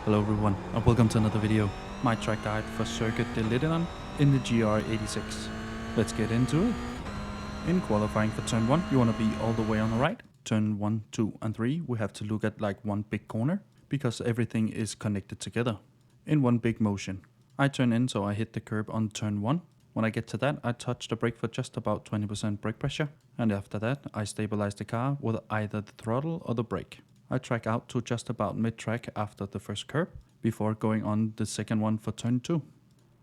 Hello everyone and welcome to another video, my track guide for circuit de Lédenon in the GR86. Let's get into it. In qualifying for turn 1 you want to be all the way on the right. Turn 1, 2 and 3 we have to look at like one big corner because everything is connected together in one big motion. I turn in so I hit the curb on turn 1. When I get to that I touch the brake for just about 20% brake pressure, and after that I stabilize the car with either the throttle or the brake. I track out to just about mid-track after the first curb, before going on the second one for turn 2.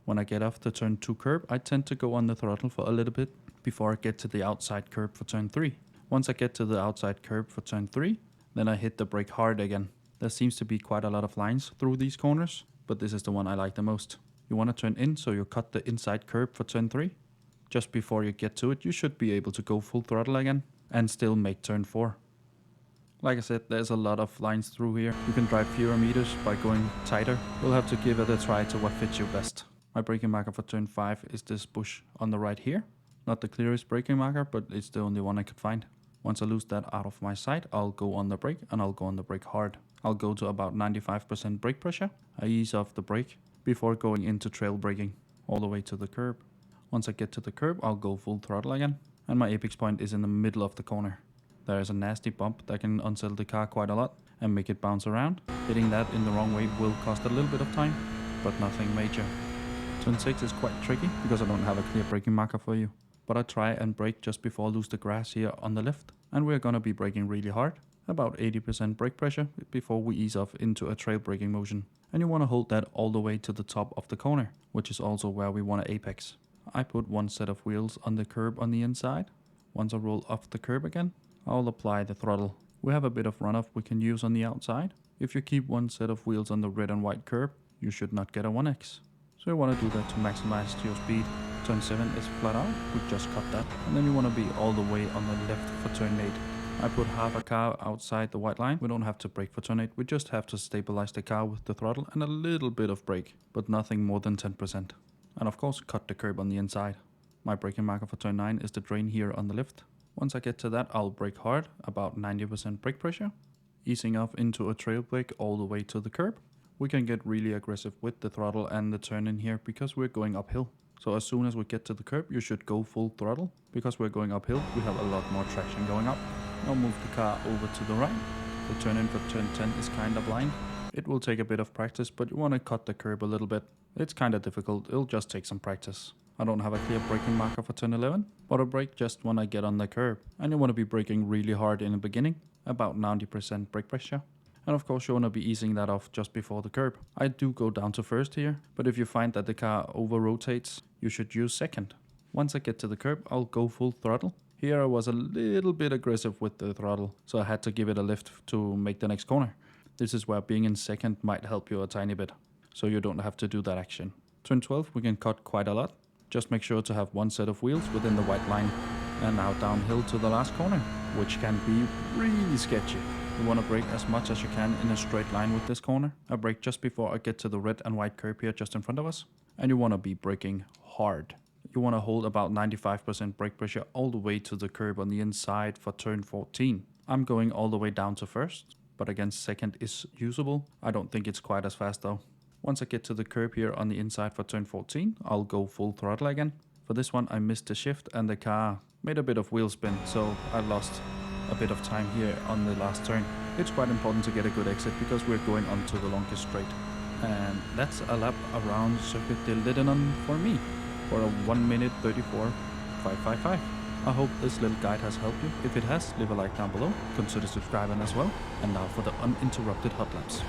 When I get off the turn 2 curb, I tend to go on the throttle for a little bit, before I get to the outside curb for turn 3. Once I get to the outside curb for turn 3, then I hit the brake hard again. There seems to be quite a lot of lines through these corners, but this is the one I like the most. You want to turn in, so you cut the inside curb for turn 3. Just before you get to it, you should be able to go full throttle again, and still make turn 4. Like I said, there's a lot of lines through here. You can drive fewer meters by going tighter. You'll have to give it a try to what fits you best. My braking marker for turn 5 is this bush on the right here. Not the clearest braking marker, but it's the only one I could find. Once I lose that out of my sight, I'll go on the brake, and I'll go on the brake hard. I'll go to about 95% brake pressure. I ease off the brake before going into trail braking all the way to the curb. Once I get to the curb, I'll go full throttle again, and my apex point is in the middle of the corner. There is a nasty bump that can unsettle the car quite a lot and make it bounce around. Hitting that in the wrong way will cost a little bit of time, but nothing major. Turn 6 is quite tricky because I don't have a clear braking marker for you. But I try and brake just before I lose the grass here on the left, and we're gonna be braking really hard, about 80% brake pressure before we ease off into a trail braking motion. And you want to hold that all the way to the top of the corner, which is also where we want to apex. I put one set of wheels on the curb on the inside. Once I roll off the curb again, I'll apply the throttle. We have a bit of runoff we can use on the outside. If you keep one set of wheels on the red and white curb, you should not get a 1x. So you want to do that to maximize your speed. Turn 7 is flat out, we just cut that. And then you want to be all the way on the left for turn 8. I put half a car outside the white line. We don't have to brake for turn 8, we just have to stabilize the car with the throttle and a little bit of brake, but nothing more than 10%. And of course cut the curb on the inside. My braking marker for turn 9 is the drain here on the left. Once I get to that, I'll brake hard, about 90% brake pressure, easing off into a trail brake all the way to the curb. We can get really aggressive with the throttle and the turn in here because we're going uphill. So as soon as we get to the curb, you should go full throttle. Because we're going uphill, we have a lot more traction going up. Now move the car over to the right. The turn in for turn 10 is kinda blind. It will take a bit of practice, but you want to cut the curb a little bit. It's kinda difficult, it'll just take some practice. I don't have a clear braking marker for turn 11, but I brake just when I get on the curb. And you want to be braking really hard in the beginning, about 90% brake pressure. And of course you want to be easing that off just before the curb. I do go down to first here, but if you find that the car over rotates, you should use second. Once I get to the curb, I'll go full throttle. Here I was a little bit aggressive with the throttle, so I had to give it a lift to make the next corner. This is where being in second might help you a tiny bit, so you don't have to do that action. Turn 12 we can cut quite a lot. Just make sure to have one set of wheels within the white line. And now downhill to the last corner, which can be really sketchy. You want to brake as much as you can in a straight line with this corner. I brake just before I get to the red and white curb here just in front of us. And you want to be braking hard. You want to hold about 95% brake pressure all the way to the curb on the inside for turn 14. I'm going all the way down to first, but again second is usable. I don't think it's quite as fast though. Once I get to the curb here on the inside for turn 14, I'll go full throttle again. For this one I missed the shift and the car made a bit of wheel spin, so I lost a bit of time here on the last turn. It's quite important to get a good exit because we're going onto the longest straight. And that's a lap around Circuit de Lédenon for me, for a 1 minute 34.555. I hope this little guide has helped you. If it has, leave a like down below, consider subscribing as well. And now for the uninterrupted hot laps.